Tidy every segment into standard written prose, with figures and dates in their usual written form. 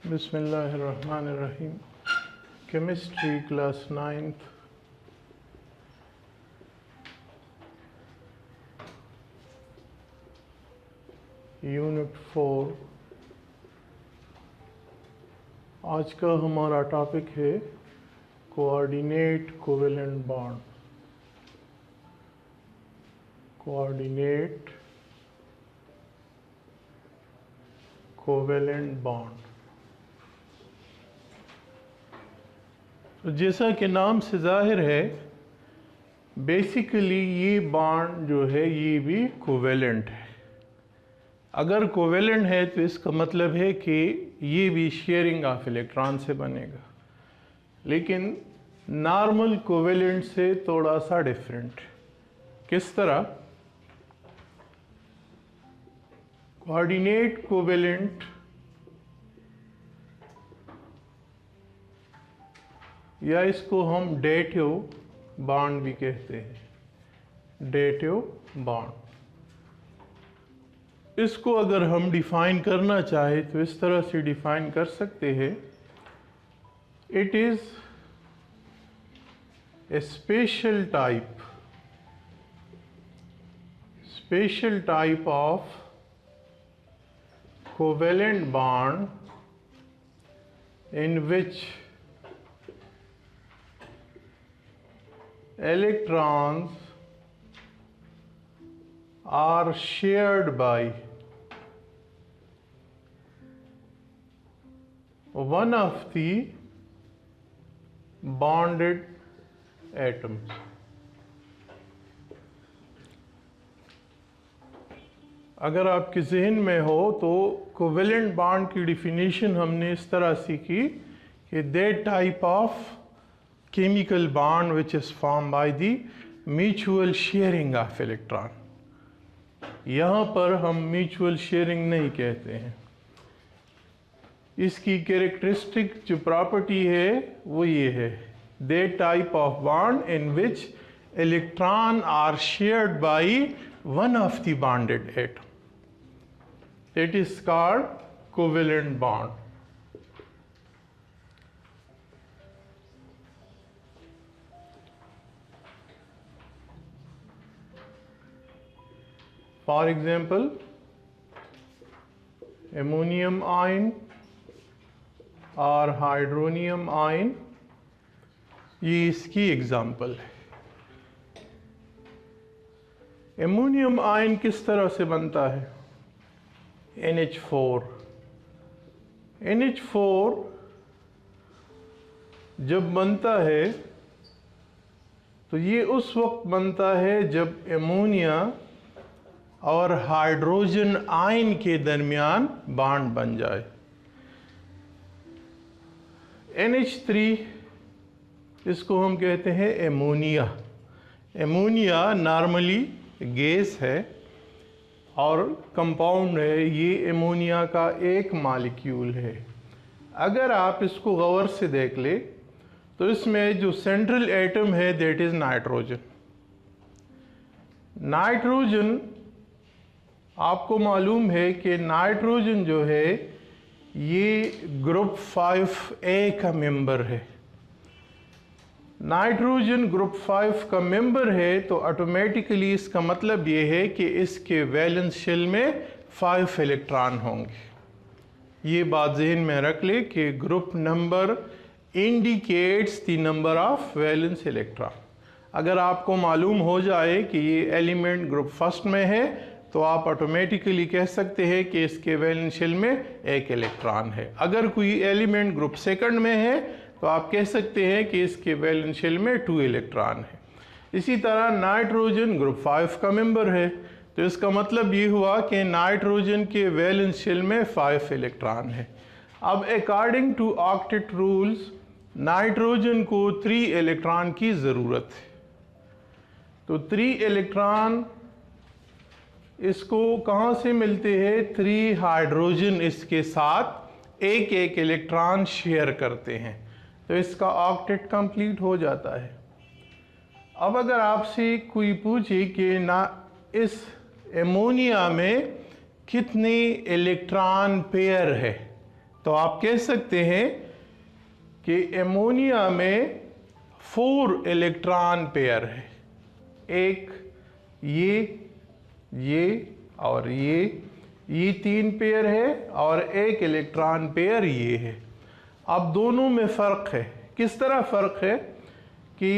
बिस्मिल्लाहिर्रहमानिर्रहीम। Chemistry class 9th, unit 4। आज का हमारा टॉपिक है coordinate covalent bond. Coordinate covalent bond, तो जैसा कि नाम से जाहिर है, बेसिकली ये बॉन्ड जो है ये भी कोवेलेंट है। अगर कोवेलेंट है तो इसका मतलब है कि ये भी शेयरिंग ऑफ इलेक्ट्रॉन से बनेगा, लेकिन नॉर्मल कोवेलेंट से थोड़ा सा डिफरेंट। किस तरह? कोऑर्डिनेट कोवेलेंट या इसको हम डेटिव बॉन्ड भी कहते हैं। डेटिव बॉन्ड, इसको अगर हम डिफाइन करना चाहे तो इस तरह से डिफाइन कर सकते हैं। It is a special type of covalent bond in which electrons are shared by one of the bonded atoms। अगर आपके जहन में हो तो कोवेलेंट बॉन्ड की डिफिनीशन हमने इस तरह सीखी कि that type of chemical bond which is form by the mutual sharing of electron. यहाँ पर हम म्यूचुअल शेयरिंग नहीं कहते हैं। इसकी कैरेक्टरिस्टिक जो प्रॉपर्टी है वो ये है, that type of bond in which electron are shared by one of the bonded atom, that is called covalent bond। For example, ammonium ion और हाइड्रोनियम आयन, ये इसकी एग्जाम्पल है। एमोनियम आयन किस तरह से बनता है? NH4 जब बनता है तो ये उस वक्त बनता है जब एमोनिया और हाइड्रोजन आयन के दरमियान बॉन्ड बन जाए। NH3 इसको हम कहते हैं एमोनिया। एमोनिया नॉर्मली गैस है और कंपाउंड है। ये एमोनिया का एक मॉलिक्यूल है। अगर आप इसको गौर से देख ले तो इसमें जो सेंट्रल एटम है दैट इज नाइट्रोजन। नाइट्रोजन, आपको मालूम है कि नाइट्रोजन जो है ये ग्रुप 5A का मेंबर है। नाइट्रोजन ग्रुप 5 का मेंबर है तो ऑटोमेटिकली इसका मतलब ये है कि इसके वैलेंस शेल में 5 इलेक्ट्रॉन होंगे। ये बात जहन में रख ले कि group number indicates the number of valence electron. अगर आपको मालूम हो जाए कि ये एलिमेंट ग्रुप फर्स्ट में है तो आप ऑटोमेटिकली कह सकते हैं कि इसके वैलेंस शेल में 1 इलेक्ट्रॉन है। अगर कोई एलिमेंट ग्रुप सेकंड में है तो आप कह सकते हैं कि इसके वैलेंस शेल में 2 इलेक्ट्रॉन है। इसी तरह नाइट्रोजन ग्रुप 5 का मेंबर है तो इसका मतलब ये हुआ कि नाइट्रोजन के वैलेंस शेल में 5 इलेक्ट्रॉन है। अब according to octet rules nitrogen को 3 इलेक्ट्रॉन की ज़रूरत है। तो 3 इलेक्ट्रॉन इसको कहाँ से मिलते हैं? 3 हाइड्रोजन इसके साथ एक इलेक्ट्रॉन शेयर करते हैं तो इसका ऑक्टेट कंप्लीट हो जाता है। अब अगर आपसे कोई पूछे कि ना इस एमोनिया में कितने इलेक्ट्रॉन पेयर है तो आप कह सकते हैं कि एमोनिया में 4 इलेक्ट्रॉन पेयर है, एक ये और ये 3 पेयर है और एक इलेक्ट्रॉन पेयर ये है। अब दोनों में फ़र्क है। किस तरह फ़र्क है कि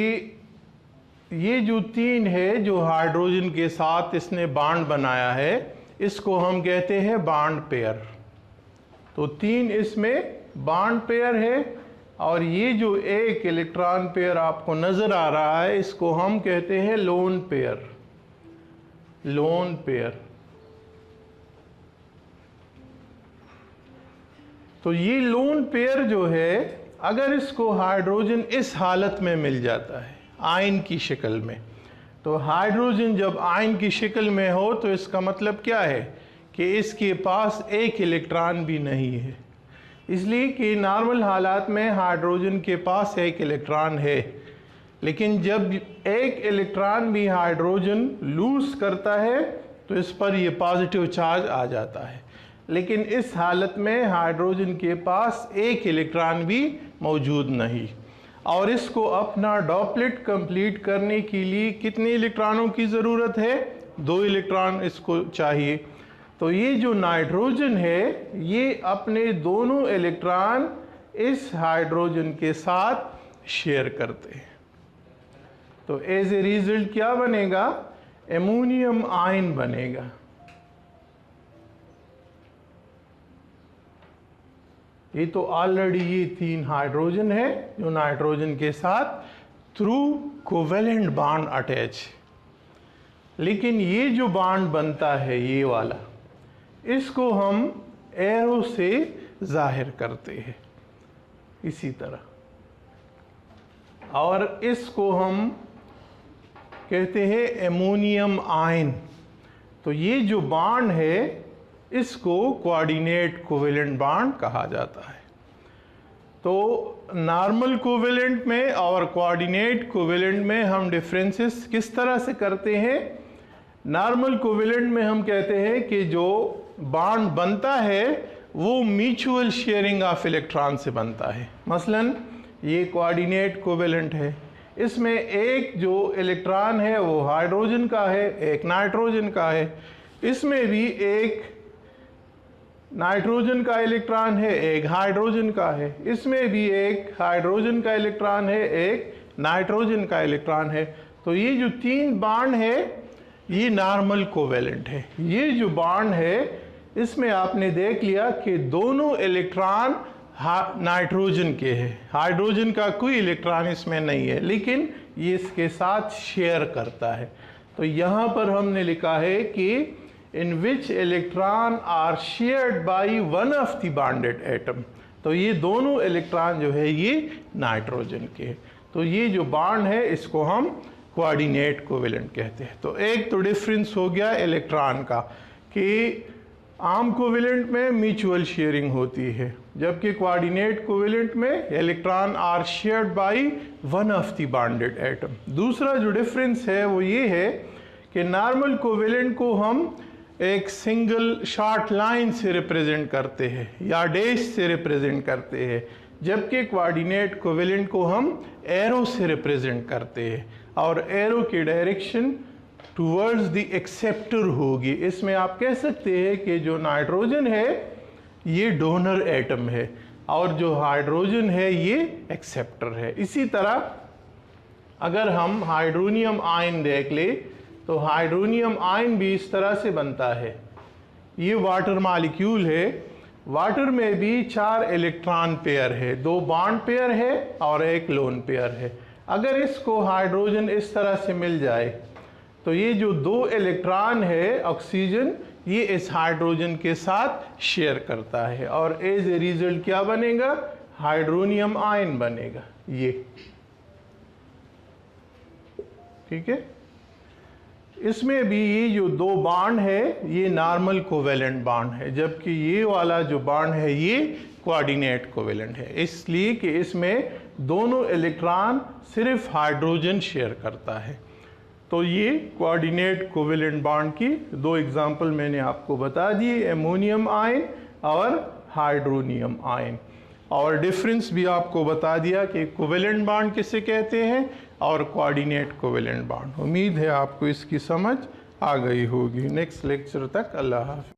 ये जो 3 है जो हाइड्रोजन के साथ इसने बॉन्ड बनाया है, इसको हम कहते हैं बॉन्ड पेयर। तो 3 इसमें बॉन्ड पेयर है और ये जो एक इलेक्ट्रॉन पेयर आपको नज़र आ रहा है, इसको हम कहते हैं लोन पेयर। Lone pair. तो ये लोन पेयर जो है, अगर इसको हाइड्रोजन इस हालत में मिल जाता है आयन की शक्ल में, तो हाइड्रोजन जब आयन की शक्ल में हो तो इसका मतलब क्या है कि इसके पास एक इलेक्ट्रॉन भी नहीं है। इसलिए कि नॉर्मल हालात में हाइड्रोजन के पास एक इलेक्ट्रॉन है, लेकिन जब एक इलेक्ट्रॉन भी हाइड्रोजन लूज करता है तो इस पर ये पॉजिटिव चार्ज आ जाता है। लेकिन इस हालत में हाइड्रोजन के पास एक इलेक्ट्रॉन भी मौजूद नहीं, और इसको अपना डॉपलेट कंप्लीट करने के लिए कितने इलेक्ट्रॉनों की ज़रूरत है? 2 इलेक्ट्रॉन इसको चाहिए। तो ये जो नाइट्रोजन है, ये अपने दोनों इलेक्ट्रॉन इस हाइड्रोजन के साथ शेयर करते हैं। तो एज ए रिजल्ट क्या बनेगा? एमोनियम आयन बनेगा। ये तो ऑलरेडी ये 3 हाइड्रोजन है जो नाइट्रोजन के साथ थ्रू कोवेलेंट बॉन्ड अटैच। लेकिन ये जो बॉन्ड बनता है ये वाला, इसको हम एरो से जाहिर करते हैं इसी तरह, और इसको हम कहते हैं एमोनियम आयन। तो ये जो बॉन्ड है इसको कोऑर्डिनेट कोवेलेंट बॉन्ड कहा जाता है। तो नॉर्मल कोवेलेंट में और कोऑर्डिनेट कोवेलेंट में हम डिफरेंसेस किस तरह से करते हैं? नॉर्मल कोवेलेंट में हम कहते हैं कि जो बॉन्ड बनता है वो म्यूचुअल शेयरिंग ऑफ इलेक्ट्रॉन से बनता है। मसलन ये कोऑर्डिनेट कोवेलेंट है, इसमें एक जो इलेक्ट्रॉन है वो हाइड्रोजन का है, एक नाइट्रोजन का है। इसमें भी एक नाइट्रोजन का इलेक्ट्रॉन है, एक हाइड्रोजन का है। इसमें भी एक हाइड्रोजन का इलेक्ट्रॉन है, एक नाइट्रोजन का इलेक्ट्रॉन है। तो ये जो 3 बॉन्ड है ये नॉर्मल कोवेलेंट है। ये जो बॉन्ड है इसमें आपने देख लिया कि दोनों इलेक्ट्रॉन नाइट्रोजन के हैं, हाइड्रोजन का कोई इलेक्ट्रॉन इसमें नहीं है, लेकिन ये इसके साथ शेयर करता है। तो यहाँ पर हमने लिखा है कि in which electron are shared by one of the bonded atom। तो ये दोनों इलेक्ट्रॉन जो है ये नाइट्रोजन के। तो ये जो बॉन्ड है इसको हम कोऑर्डिनेट कोवेलेंट कहते हैं। तो एक तो डिफरेंस हो गया इलेक्ट्रॉन का कि आम कोवेलेंट में म्यूचुअल शेयरिंग होती है, जबकि कोऑर्डिनेट कोवेलेंट में electron are shared by one of the bonded atom. दूसरा जो डिफरेंस है वो ये है कि नॉर्मल कोवेलेंट को हम एक सिंगल शॉर्ट लाइन से रिप्रेजेंट करते हैं या डैश से रिप्रेजेंट करते हैं, जबकि कोऑर्डिनेट कोवेलेंट को हम एरो से रिप्रेजेंट करते हैं, और एरो की डायरेक्शन टूवर्ड्स द एक्सेप्टर होगी। इसमें आप कह सकते हैं कि जो नाइट्रोजन है ये डोनर एटम है और जो हाइड्रोजन है ये एक्सेप्टर है। इसी तरह अगर हम हाइड्रोनियम आयन देख ले तो हाइड्रोनियम आयन भी इस तरह से बनता है। ये वाटर मॉलिक्यूल है, वाटर में भी 4 इलेक्ट्रॉन पेयर है, 2 बॉन्ड पेयर है और एक लोन पेयर है। अगर इसको हाइड्रोजन इस तरह से मिल जाए तो ये जो 2 इलेक्ट्रॉन है ऑक्सीजन, ये इस हाइड्रोजन के साथ शेयर करता है और एज ए रिजल्ट क्या बनेगा? हाइड्रोनियम आयन बनेगा ये। ठीक है, इसमें भी ये जो 2 बॉन्ड है ये नॉर्मल कोवेलेंट बॉन्ड है, जबकि ये वाला जो बॉन्ड है ये कोऑर्डिनेट कोवेलेंट है, इसलिए कि इसमें दोनों इलेक्ट्रॉन सिर्फ हाइड्रोजन शेयर करता है। तो ये कोऑर्डिनेट कोवेलेंट बॉन्ड की 2 एग्जांपल मैंने आपको बता दिए, एमोनियम आयन और हाइड्रोनियम आयन। और डिफरेंस भी आपको बता दिया कि कोवेलेंट बॉन्ड किसे कहते हैं और कोऑर्डिनेट कोवेलेंट बॉन्ड। उम्मीद है आपको इसकी समझ आ गई होगी। नेक्स्ट लेक्चर तक अल्लाह हाफ़िज़।